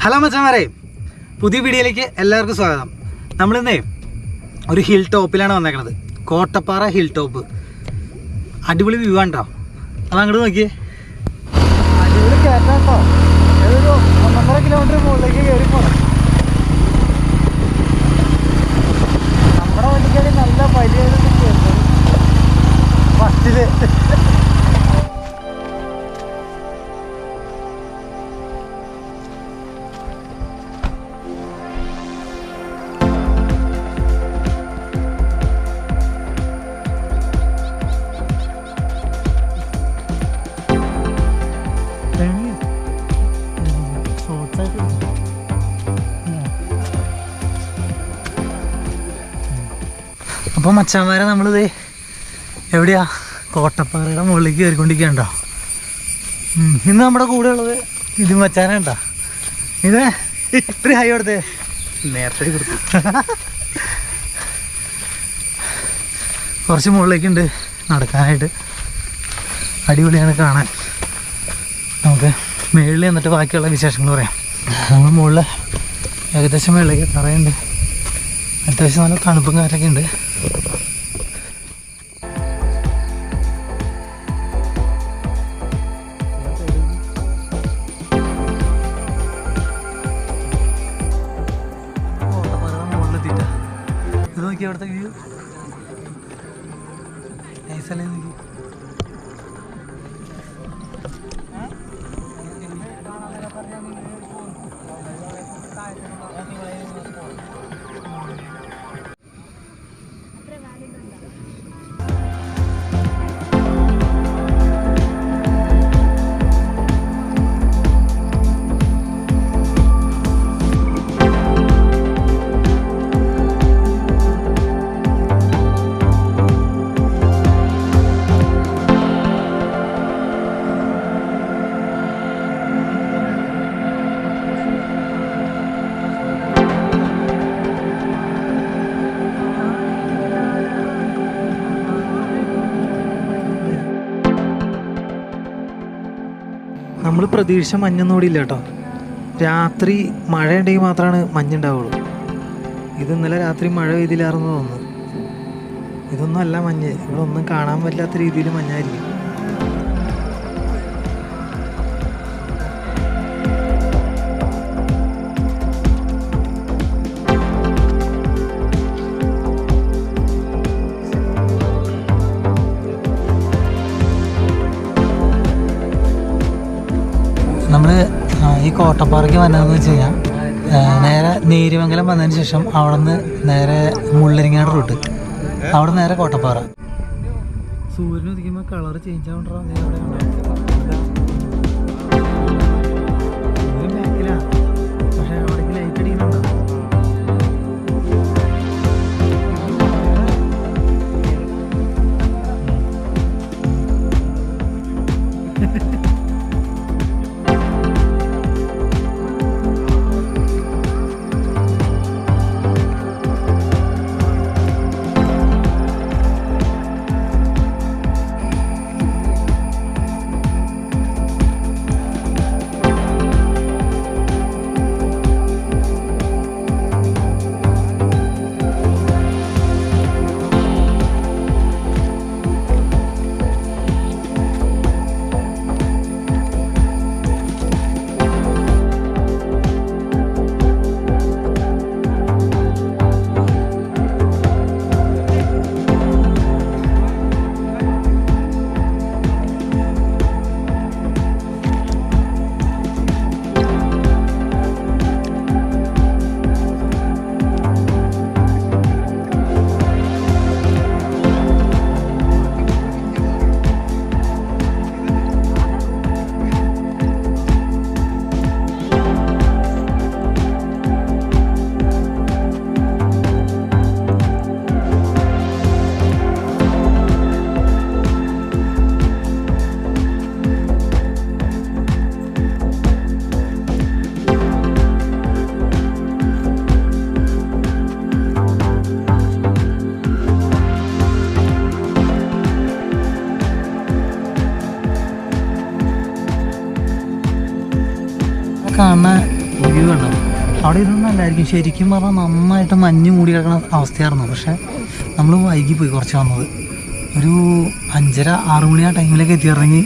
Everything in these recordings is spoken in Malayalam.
ഹലോ മച്ചാമാരെ, പുതിയ വീഡിയോയിലേക്ക് എല്ലാവർക്കും സ്വാഗതം. നമ്മളിന്നേ ഒരു ഹിൽ ടോപ്പിലാണ് വന്നേക്കണത്. Kottappara hill top. അടിപൊളി വ്യൂ ആണോ? അത് അങ്ങോട്ട് നോക്കിയേ. അടിപൊളി കയറ്റാട്ടോ. ഏതൊരു 1.5 കിലോമീറ്റർ മുകളിലേക്ക് കയറി പോകണം. നമ്മുടെ വണ്ടിക്കാണെങ്കിൽ നല്ല വലിയ ഫസ്റ്റില് അപ്പോൾ മച്ചാന്മാരെ നമ്മളിത് എവിടെയാ? കോട്ടപ്പാറയുടെ മുകളിലേക്ക് കയറിക്കൊണ്ടിരിക്കുകയുണ്ടോ. ഇന്ന് നമ്മുടെ കൂടെ ഉള്ളത് ഇത് മച്ചാനുണ്ടോ. ഇത് ഇത്ര ഹൈ കൊടുത്തേ നേരത്തെ കൊടുത്തു. കുറച്ച് മുകളിലേക്കുണ്ട് നടക്കാനായിട്ട്. അടിപൊളിയാണ് കാണാൻ. നമുക്ക് മുകളിൽ എന്നിട്ട് ബാക്കിയുള്ള വിശേഷങ്ങൾ പറയാം. നമ്മൾ മുകളിൽ ഏകദേശം മുകളിലേക്ക് പറയുന്നുണ്ട്. അത്യാവശ്യം നല്ല തണുപ്പും കാറ്റൊക്കെ ഉണ്ട്. ഇത് നോക്കി അവിടുത്തെ വ്യൂ നൈസല്ലേ നോക്കി. നമ്മൾ പ്രതീക്ഷ മഞ്ഞൊന്നും കൂടി ഇല്ല കേട്ടോ. രാത്രി മഴ ഉണ്ടെങ്കിൽ മാത്രമാണ് മഞ്ഞുണ്ടാവുള്ളൂ. ഇത് ഇന്നലെ രാത്രി മഴ പെയ്തില്ലായിരുന്നു തോന്നുന്നു. ഇതൊന്നും അല്ല മഞ്ഞ്. ഇവിടെ ഒന്നും കാണാൻ പറ്റാത്ത രീതിയിൽ മഞ്ഞായിരിക്കും. നമ്മൾ ഈ കോട്ടപ്പാറയ്ക്ക് വന്നതെന്ന് വെച്ച് കഴിഞ്ഞാൽ നേരെ നേര്യമംഗലം വന്നതിന് ശേഷം അവിടെ നിന്ന് നേരെ മുള്ളരിങ്ങാട് റൂട്ട്, അവിടെ നേരെ കോട്ടപ്പാറ. സൂര്യൻ ഉദിക്കുമ്പോൾ കളർ ചേഞ്ച് ആവുന്നുണ്ടോ? പക്ഷേ അവിടേക്ക് ലൈറ്റ് അടിക്കുന്നുണ്ടോ? കാണുന്ന വ്യൂ കണ്ടോ? അവിടെ ഇതൊന്നും അല്ലായിരിക്കും, ശരിക്കും പറഞ്ഞാൽ നന്നായിട്ട് മഞ്ഞ് മൂടി കിടക്കുന്ന അവസ്ഥയായിരുന്നു. പക്ഷേ നമ്മൾ വൈകിപ്പോയി കുറച്ച് വന്നത്. ഒരു 5:30-6 മണി ആ ടൈമിലേക്ക് എത്തിയിറങ്ങി.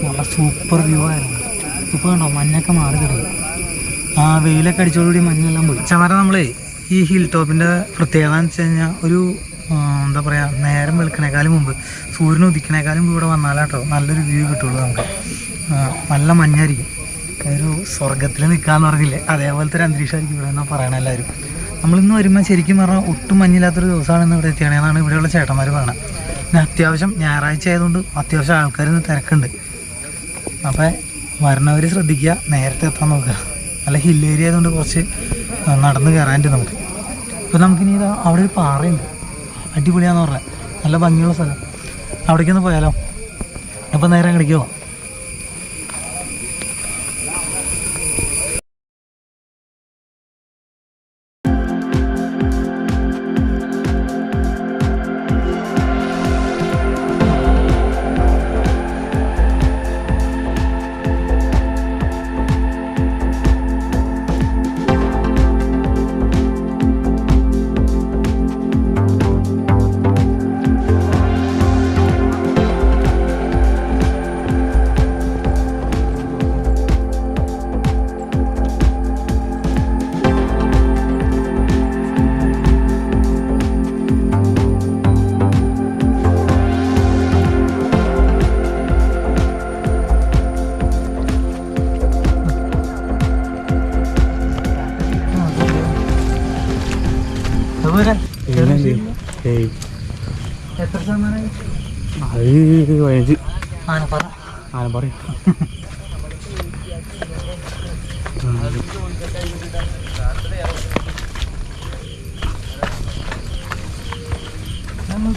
വളരെ സൂപ്പർ വ്യൂ ആയിരുന്നു. ഇപ്പോൾ കണ്ടോ മഞ്ഞൊക്കെ മാറി തുടങ്ങി. ആ വെയിലൊക്കെ അടിച്ചോടുകൂടി മഞ്ഞെല്ലാം പോയി. ചമരം നമ്മളേ ഈ ഹിൽ ടോപ്പിൻ്റെ പ്രത്യേകത എന്ന് വെച്ച് കഴിഞ്ഞാൽ ഒരു എന്താ പറയുക, നേരം വെളുക്കണേക്കാളും മുമ്പ്, സൂര്യൻ ഉദിക്കണേക്കാളും മുമ്പ് ഇവിടെ വന്നാലാട്ടോ നല്ലൊരു വ്യൂ കിട്ടുള്ളൂ നമുക്ക്. നല്ല മഞ്ഞായിരിക്കും. ഒരു സ്വർഗത്തിൽ നിൽക്കാമെന്ന് പറഞ്ഞില്ലേ, അതേപോലത്തെ ഒരു അന്തരീക്ഷമായിരിക്കും ഇവിടെ എന്നാണ് പറയണത് എല്ലാവരും. നമ്മളിന്ന് വരുമ്പോൾ ശരിക്കും പറഞ്ഞാൽ ഒട്ടും മഞ്ഞില്ലാത്തൊരു ദിവസമാണെന്ന് ഇവിടെ എത്തിയണമെന്നാണ് ഇവിടെയുള്ള ചേട്ടന്മാർ പറയണത്. പിന്നെ അത്യാവശ്യം ഞായറാഴ്ച ആയതുകൊണ്ട് അത്യാവശ്യം ആൾക്കാരിന്ന് തിരക്കുണ്ട്. അപ്പോൾ വരണവർ ശ്രദ്ധിക്കുക, നേരത്തെ എത്താൻ നോക്കുക. നല്ല ഹിൽ ഏരിയ ആയതുകൊണ്ട് കുറച്ച് നടന്ന് കയറാനുണ്ട് നമുക്ക്. ഇപ്പോൾ നമുക്കിനി ഇതാ അവിടെ ഒരു പാറയുണ്ട്, അടിപൊളിയാന്ന് പറഞ്ഞാൽ നല്ല ഭംഗിയുള്ള സ്ഥലം. അവിടേക്കൊന്ന് പോയാലോ? അപ്പോൾ നേരെ കളിക്കുമോ? എത്ര ശതമാനം? ആനപ്പാറ. ആനപ്പാറ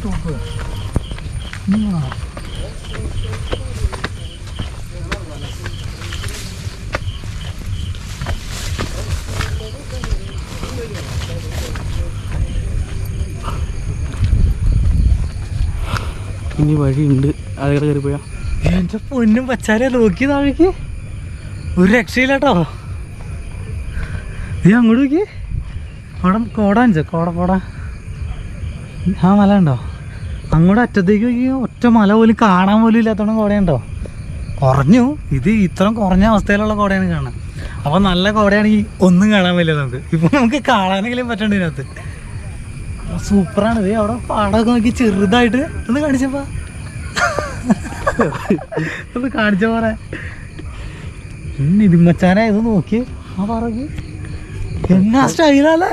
തോപ്പ് ഇനി വഴിയുണ്ട്, അതേടെ കയറി പോയാ. എൻ്റെ പൊന്നും പച്ചാരെ നോക്കി താഴേക്ക്, ഒരു രക്ഷയില്ലാട്ടോ. നീ അങ്ങോട്ട് നോക്കി, അവിടെ കോട അഞ്ചോ, കോട ആ മല ഉണ്ടോ? അങ്ങോട്ട് അറ്റത്തേക്ക് നോക്കി, ഒറ്റ മല പോലും കാണാൻ പോലും ഇല്ലാത്തോണം കോടയുണ്ടോ? കുറഞ്ഞു, ഇത് ഇത്രയും കുറഞ്ഞ അവസ്ഥയിലുള്ള കോടയാണ് കാണാൻ. അപ്പോൾ നല്ല കോടയാണെങ്കിൽ ഒന്നും കാണാൻ പറ്റില്ല നമുക്ക്. ഇപ്പോൾ നമുക്ക് കാണാനെങ്കിലും പറ്റണ്ട ഇതിനകത്ത്. സൂപ്പറാണ്. ഇത് അവിടെ പാടമൊക്കെ നോക്കി ചെറുതായിട്ട് ഒന്ന് കാണിച്ചപ്പോ, ഒന്ന് കാണിച്ച പോരെ. നിതിമച്ചാനെ ഇത് നോക്കി ആ പാറക്ക് എന്നാ സ്റ്റൈലല്ലേ.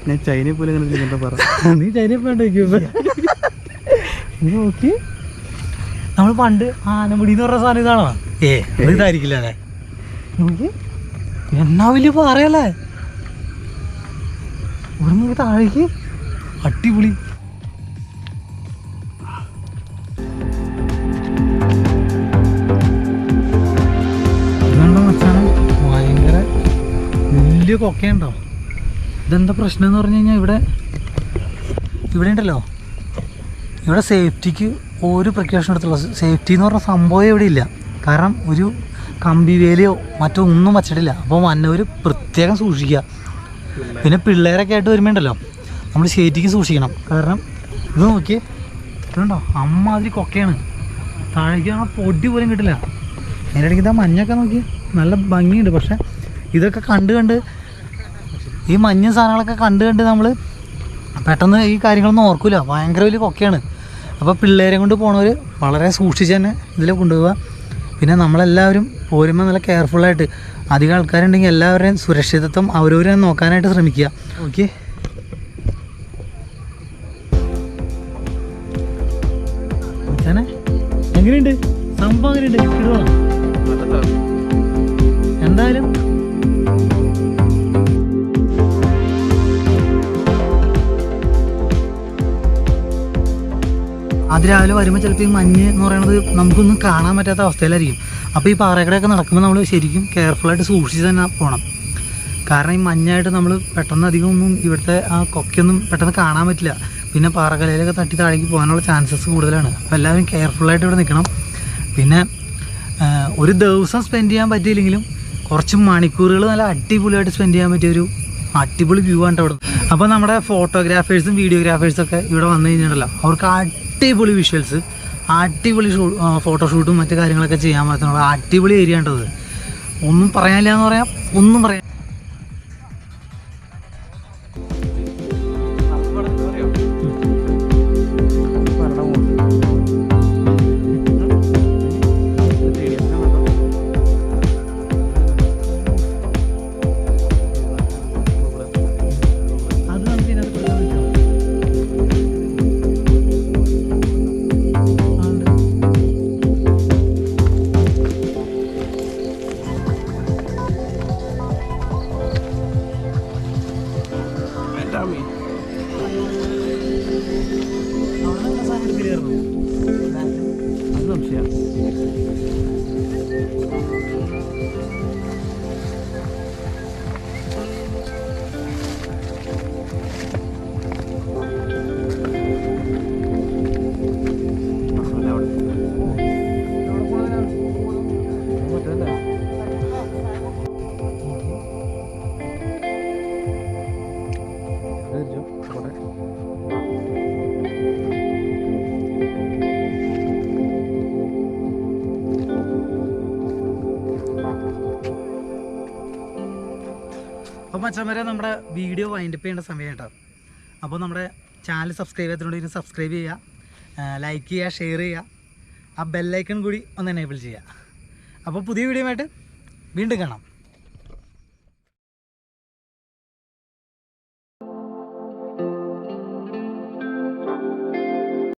ഞാൻ ചൈനയെ പോലെ പറ. നീ ചൈനയെ പോയിട്ടേക്കും നോക്കി. നമ്മൾ പണ്ട് ആനമുടി എന്ന് പറഞ്ഞ സാധനം ഇതാണോ? ഇതായിരിക്കില്ല അല്ലേ? നോക്കി എന്നാ വലിയ പാറയല്ലേ. ഇവിടെ നിന്ന് താഴേക്ക് അടിപൊളി. ഇതുണ്ടോ മച്ചാണ്, ഭയങ്കര വലിയ കൊക്കയുണ്ടോ. ഇതെന്താ പ്രശ്നം എന്ന് പറഞ്ഞു കഴിഞ്ഞാൽ ഇവിടെ ഉണ്ടല്ലോ, ഇവിടെ സേഫ്റ്റിക്ക് ഒരു പ്രിക്കോഷൻ എടുത്തുള്ളൂ. സേഫ്റ്റി എന്ന് പറഞ്ഞ സംഭവം ഇവിടെ ഇല്ല. കാരണം ഒരു കമ്പി വേലയോ മറ്റോ ഒന്നും വച്ചിട്ടില്ല. അപ്പോൾ വന്നവർ പ്രത്യേകം സൂക്ഷിക്കുക. പിന്നെ പിള്ളേരൊക്കെ ആയിട്ട് വരുമ്പോണ്ടല്ലോ നമ്മൾ ശരിക്കും സൂക്ഷിക്കണം. കാരണം ഇത് നോക്കി, ഇതുണ്ടോ അമ്മാതിരി കൊക്കയാണ്. താഴേക്ക് ആ പൊടി പോലും കിട്ടില്ല. അതിൻ്റെ ഇടയ്ക്ക് ഇതാ മഞ്ഞൊക്കെ നോക്കി നല്ല ഭംഗിയുണ്ട്. പക്ഷെ ഇതൊക്കെ കണ്ട് ഈ മഞ്ഞ സാധനങ്ങളൊക്കെ കണ്ട് നമ്മൾ പെട്ടെന്ന് ഈ കാര്യങ്ങളൊന്നും ഓർക്കില്ല. ഭയങ്കര വലിയ കൊക്കയാണ്. അപ്പോൾ പിള്ളേരെ കൊണ്ട് പോണവർ വളരെ സൂക്ഷിച്ച് തന്നെ ഇതിൽ കൊണ്ടുപോവുക. പിന്നെ നമ്മളെല്ലാവരും പോരുമ്പോൾ നല്ല കെയർഫുള്ളായിട്ട്, അധികം ആൾക്കാരുണ്ടെങ്കിൽ എല്ലാവരുടെയും സുരക്ഷിതത്വം അവരവരെ നോക്കാനായിട്ട് ശ്രമിക്കുക. ഓക്കെ, എങ്ങനെയുണ്ട് സംഭവം? എങ്ങനെയുണ്ട്? കിടുവാ എന്തായാലും. അതിരാവിലെ വരുമ്പോൾ ചിലപ്പോൾ ഈ മഞ്ഞ് എന്ന് പറയുന്നത് നമുക്കൊന്നും കാണാൻ പറ്റാത്ത അവസ്ഥയിലായിരിക്കും. അപ്പോൾ ഈ പാറക്കടയൊക്കെ നടക്കുമ്പോൾ നമ്മൾ ശരിക്കും കെയർഫുള്ളായിട്ട് സൂക്ഷിച്ച് തന്നെ പോകണം. കാരണം ഈ മഞ്ഞായിട്ട് നമ്മൾ പെട്ടെന്ന് അധികം ഒന്നും ഇവിടുത്തെ ആ കൊക്കയൊന്നും പെട്ടെന്ന് കാണാൻ പറ്റില്ല. പിന്നെ പാറക്കലയിലൊക്കെ തട്ടി താഴേക്ക് പോകാനുള്ള ചാൻസസ് കൂടുതലാണ്. അപ്പോൾ എല്ലാവരും കെയർഫുള്ളായിട്ട് ഇവിടെ നിൽക്കണം. പിന്നെ ഒരു ദിവസം സ്പെൻഡ് ചെയ്യാൻ പറ്റിയില്ലെങ്കിലും കുറച്ച് മണിക്കൂറുകൾ നല്ല അടിപൊളിയായിട്ട് സ്പെൻഡ് ചെയ്യാൻ പറ്റിയൊരു അടിപൊളി വ്യൂ ആണ് അവിടെ. അപ്പോൾ നമ്മുടെ ഫോട്ടോഗ്രാഫേഴ്സും വീഡിയോഗ്രാഫേഴ്സൊക്കെ ഇവിടെ വന്നു കഴിഞ്ഞിട്ടുണ്ടല്ലോ, അവർക്ക് അടിപൊളി വിഷ്വൽസ്, അടിപൊളി ഫോട്ടോഷൂട്ടും മറ്റു കാര്യങ്ങളൊക്കെ ചെയ്യാൻ പറ്റുന്ന അടിപൊളി ഏരിയ ഉണ്ടത്. ഒന്നും പറയാനില്ല എന്ന് പറയാം, ഒന്നും പറയാം. അപ്പോൾ മച്ചന്മാരെ, നമ്മുടെ വീഡിയോ വൈൻഡപ്പ് ചെയ്യേണ്ട സമയം കേട്ടോ. അപ്പോൾ നമ്മുടെ ചാനൽ സബ്സ്ക്രൈബ് ചെയ്യാത്തതുകൊണ്ട് സബ്സ്ക്രൈബ് ചെയ്യുക, ലൈക്ക് ചെയ്യുക, ഷെയർ ചെയ്യുക, ആ ബെല്ലൈക്കൺ കൂടി ഒന്ന് എനേബിൾ ചെയ്യുക. അപ്പോൾ പുതിയ വീഡിയോ ആയിട്ട് വീണ്ടും കാണാം.